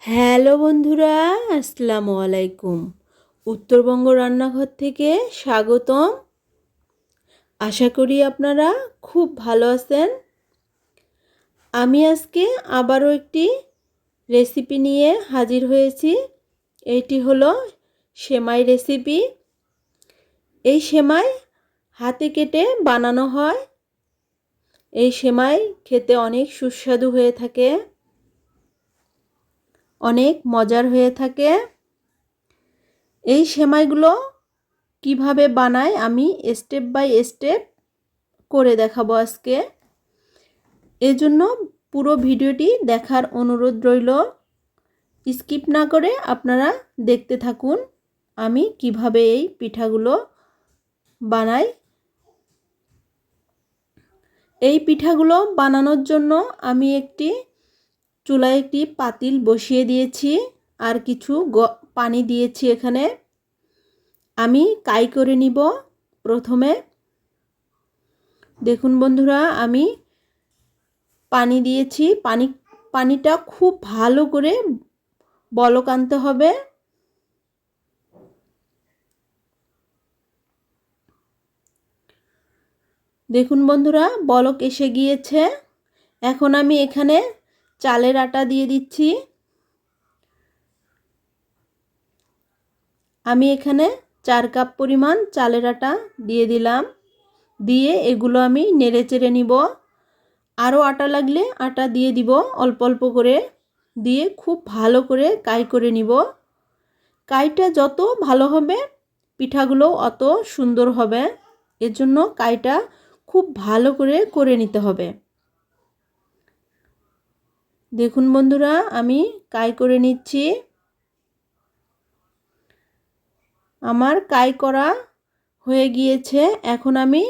Hello বন্ধুরা, আসসালামু আলাইকুম। উত্তরবঙ্গ রান্নাঘর থেকে স্বাগতম। আশা করি আপনারা খুব ভালো আছেন। আমি আজকে আবারও একটি রেসিপি নিয়ে হাজির হয়েছি। এটি হলো সেমাই রেসিপি। এই সেমাই হাতে কেটে বানানো হয়। এই সেমাই খেতে অনেক সুস্বাদু হয়ে থাকে, অনেক মজার হয়ে থাকে। এই সেমাইগুলো কিভাবে বানায় আমি স্টেপ বাই স্টেপ করে দেখাবো আজকে। এজন্য পুরো ভিডিওটি দেখার অনুরোধ রইল। স্কিপ না করে আপনারা দেখতে থাকুন আমি কিভাবে এই পিঠাগুলো বানাই। এই পিঠাগুলো বানানোর জন্য আমি চুলায় একটি পাতিল বসিয়ে দিয়েছি আর কিছু পানি দিয়েছি। এখানে আমি কাই করে নিব। প্রথমে দেখুন বন্ধুরা, আমি পানি দিয়েছি। পানিটা খুব ভালো করে বলক আনতে হবে। দেখুন বন্ধুরা, বলক এসে গিয়েছে। এখন আমি এখানে চালের আটা দিয়ে দিচ্ছি। আমি এখানে 4 কাপ পরিমাণ চালের আটা দিয়ে দিলাম। দিয়ে এগুলো আমি নেড়ে চেড়ে নিব। আরও আটা লাগলে আটা দিয়ে দিব, অল্প অল্প করে দিয়ে খুব ভালো করে কাই করে নিব। কাইটা যত ভালো হবে পিঠাগুলো অত সুন্দর হবে। এর জন্য কাইটা খুব ভালো করে নিতে হবে। দেখুন বন্ধুরা, আমি কাই করে নিচ্ছি। আমার কাই করা হয়ে গিয়েছে। এখন আমি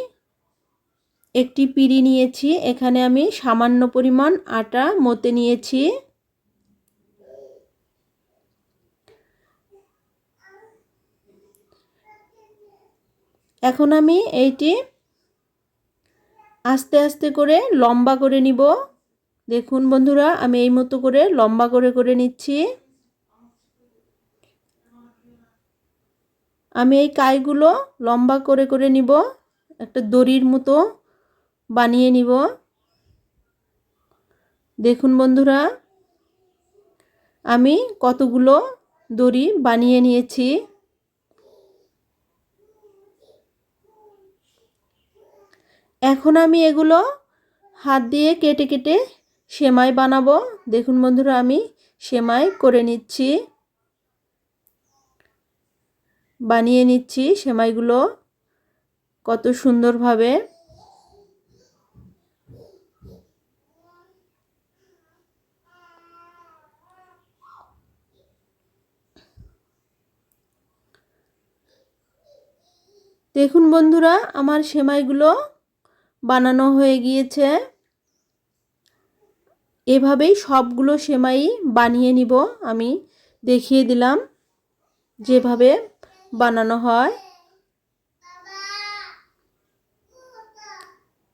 একটি পিঁড়ি নিয়েছি। এখানে আমি সামান্য পরিমাণ আটা মতে নিয়েছি। এখন আমি এইটি আস্তে আস্তে করে লম্বা করে নিব। দেখুন বন্ধুরা, আমি এই মতো করে লম্বা করে নিচ্ছি। আমি এই কাইগুলো লম্বা করে নিব, একটা দড়ির মতো বানিয়ে নিব। দেখুন বন্ধুরা, আমি কতগুলো দড়ি বানিয়ে নিয়েছি। এখন আমি এগুলো হাত দিয়ে কেটে কেটে সেমাই বানাবো। দেখুন বন্ধুরা, আমি সেমাই করে নিচ্ছি, বানিয়ে নিচ্ছি সেমাইগুলো কত সুন্দরভাবে। দেখুন বন্ধুরা, আমার সেমাইগুলো বানানো হয়ে গিয়েছে। এভাবেই সবগুলো সেমাই বানিয়ে নিব। আমি দেখিয়ে দিলাম যেভাবে বানানো হয়।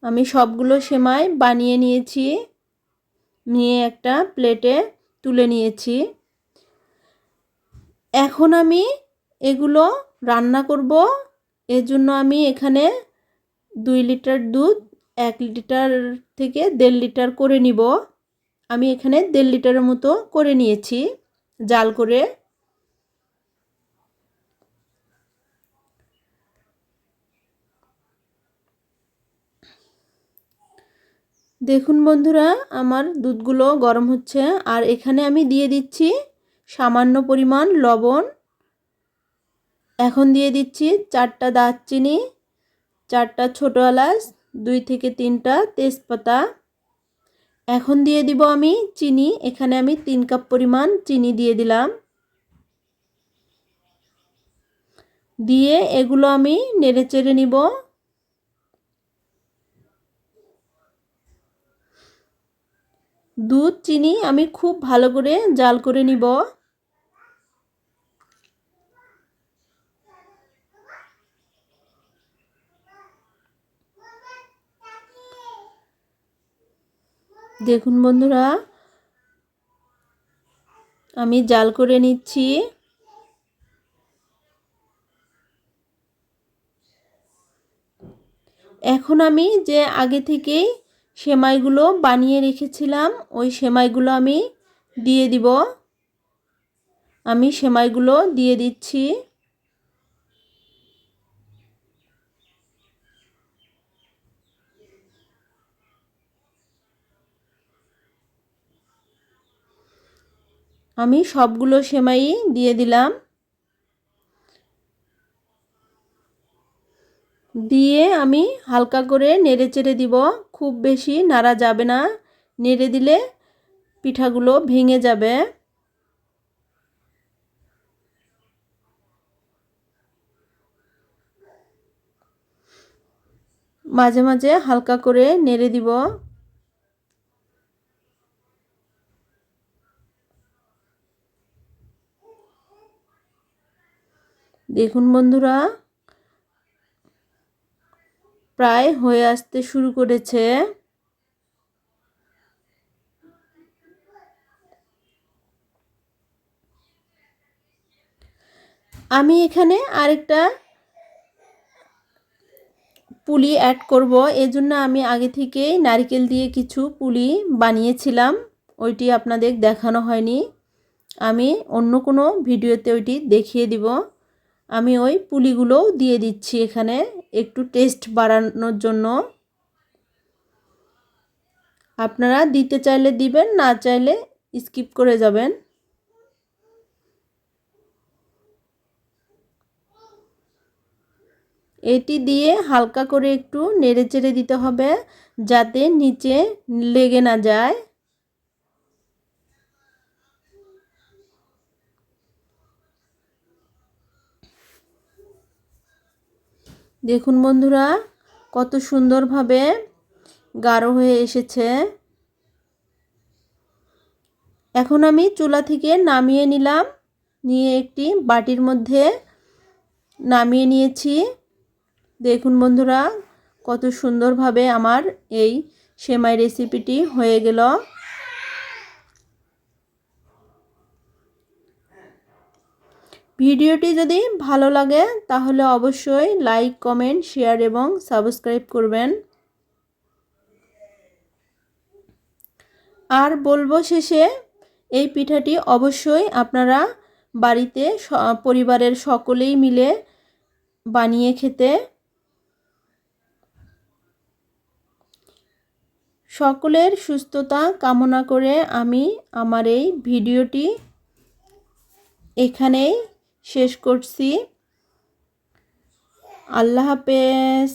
আমি সবগুলো সেমাই বানিয়ে নিয়েছি, নিয়ে একটা প্লেটে তুলে নিয়েছি। এখন আমি এগুলো রান্না করব। এর জন্য আমি এখানে 2 লিটার দুধ 1 লিটার থেকে 1.5 লিটার করে নিব। আমি এখানে 1.5 লিটারের মতো করে নিয়েছি জাল করে। দেখুন বন্ধুরা, আমার দুধগুলো গরম হচ্ছে আর এখানে আমি দিয়ে দিচ্ছি সামান্য পরিমাণ লবণ। এখন দিয়ে দিচ্ছি 4টা দারচিনি, 4টা ছোটো এলাচ, 2 থেকে 3টা তেজপাতা। এখন দিয়ে দিব আমি চিনি। এখানে আমি 3 কাপ পরিমাণ চিনি দিয়ে দিলাম। দিয়ে এগুলো আমি নেড়ে চেড়ে নিব। দুধ চিনি আমি খুব ভালো করে জাল করে নিব। দেখুন বন্ধুরা, আমি জাল করে নিচ্ছি। এখন আমি যে আগে থেকেই সেমাইগুলো বানিয়ে রেখেছিলাম ওই সেমাইগুলো আমি দিয়ে দিব। আমি সেমাইগুলো দিয়ে দিচ্ছি। আমি সবগুলো সেমাই দিয়ে দিলাম। দিয়ে আমি হালকা করে নেড়ে চেড়ে দিব। খুব বেশি নাড়া যাবে না, নেড়ে দিলে পিঠাগুলো ভেঙে যাবে। মাঝে মাঝে হালকা করে নেড়ে দিব। দেখুন বন্ধুরা, প্রায় হয়ে আসতে শুরু করেছে। আমি এখানে আরেকটা পুলি অ্যাড করব, এজন্য আমি আগে থেকেই নারকেল দিয়ে কিছু পুলি বানিয়েছিলাম, ওইটি আপনাদের দেখানো হয়নি। আমি অন্য কোনো ভিডিওতে ওইটি দেখিয়ে দিব। আমি ওই পুলিগুলোও দিয়ে দিচ্ছি এখানে একটু টেস্ট বাড়ানোর জন্য। আপনারা দিতে চাইলে দিবেন, না চাইলে স্কিপ করে যাবেন। এটি দিয়ে হালকা করে একটু নেড়েচেড়ে দিতে হবে যাতে নিচে লেগে না যায়। দেখুন বন্ধুরা, কত সুন্দরভাবে গাঢ় হয়ে এসেছে। এখন আমি চুলা থেকে নামিয়ে নিলাম, নিয়ে একটি বাটির মধ্যে নামিয়ে নিয়েছি। দেখুন বন্ধুরা, কত সুন্দরভাবে আমার এই সেমাই রেসিপিটি হয়ে গেল। ভিডিওটি যদি ভালো লাগে তাহলে অবশ্যই লাইক, কমেন্ট, শেয়ার এবং সাবস্ক্রাইব করবেন। আর বলবো শেষে, এই পিঠাটি অবশ্যই আপনারা বাড়িতে পরিবারের সকলেই মিলে বানিয়ে খেতে। সকলের সুস্থতা কামনা করে আমি আমার এই ভিডিওটি এখানেই শেষ করছি। আল্লাহ হাফেজ।